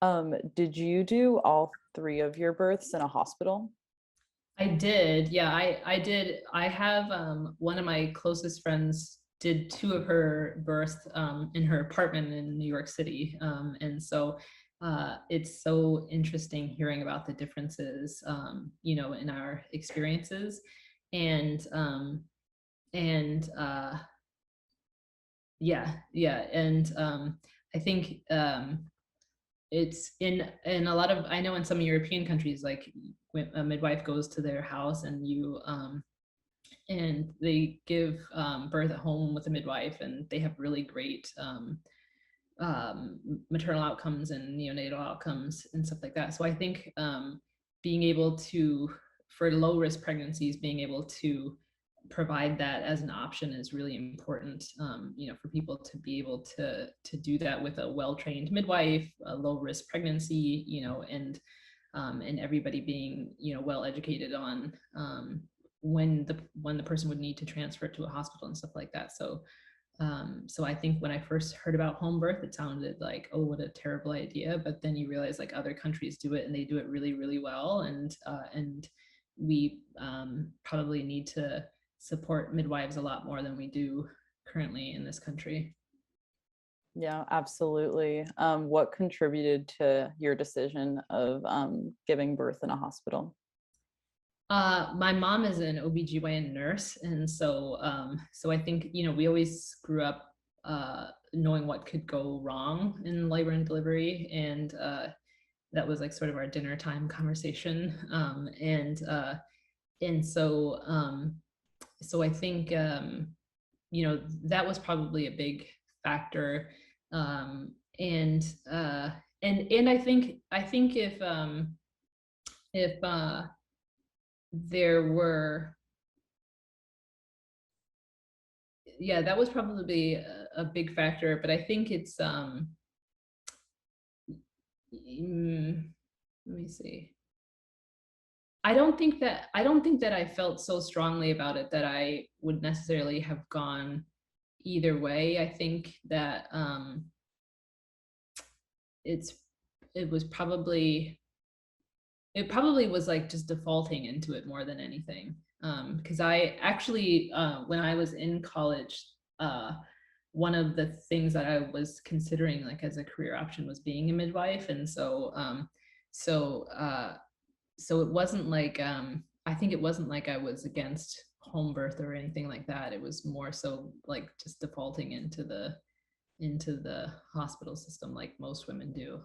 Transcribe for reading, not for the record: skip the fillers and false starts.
Did you do all three of your births in a hospital? I did. Yeah, I did. I have one of my closest friends did two of her births in her apartment in New York City. And so it's so interesting hearing about the differences, in our experiences. And and yeah, yeah. And I think it's in a lot of, I know in some European countries, like when a midwife goes to their house and and they give birth at home with a midwife, and they have really great maternal outcomes and neonatal outcomes and stuff like that. So I think being able to, for low risk pregnancies, being able to provide that as an option is really important. For people to be able to do that with a well trained midwife, a low risk pregnancy, and everybody being well educated on when the person would need to transfer to a hospital and stuff like that. So I think when I first heard about home birth, it sounded like, oh, what a terrible idea. But then you realize like other countries do it and they do it really, really well. And we probably need to support midwives a lot more than we do currently in this country. Yeah, absolutely. What contributed to your decision of giving birth in a hospital? My mom is an OBGYN nurse. And so I think, we always grew up knowing what could go wrong in labor and delivery. And that was like sort of our dinner time conversation. And so I think, that was probably a big factor. And I think if there were, yeah, that was probably a big factor. But I think it's let me see. I don't think that I felt so strongly about it that I would necessarily have gone either way. I think that it's it was probably it probably was like just defaulting into it more than anything. Because I actually, when I was in college, uh, one of the things that I was considering like as a career option was being a midwife. And so uh, so it wasn't like, I think it wasn't like I was against home birth or anything like that. It was more so like just defaulting into the hospital system like most women do.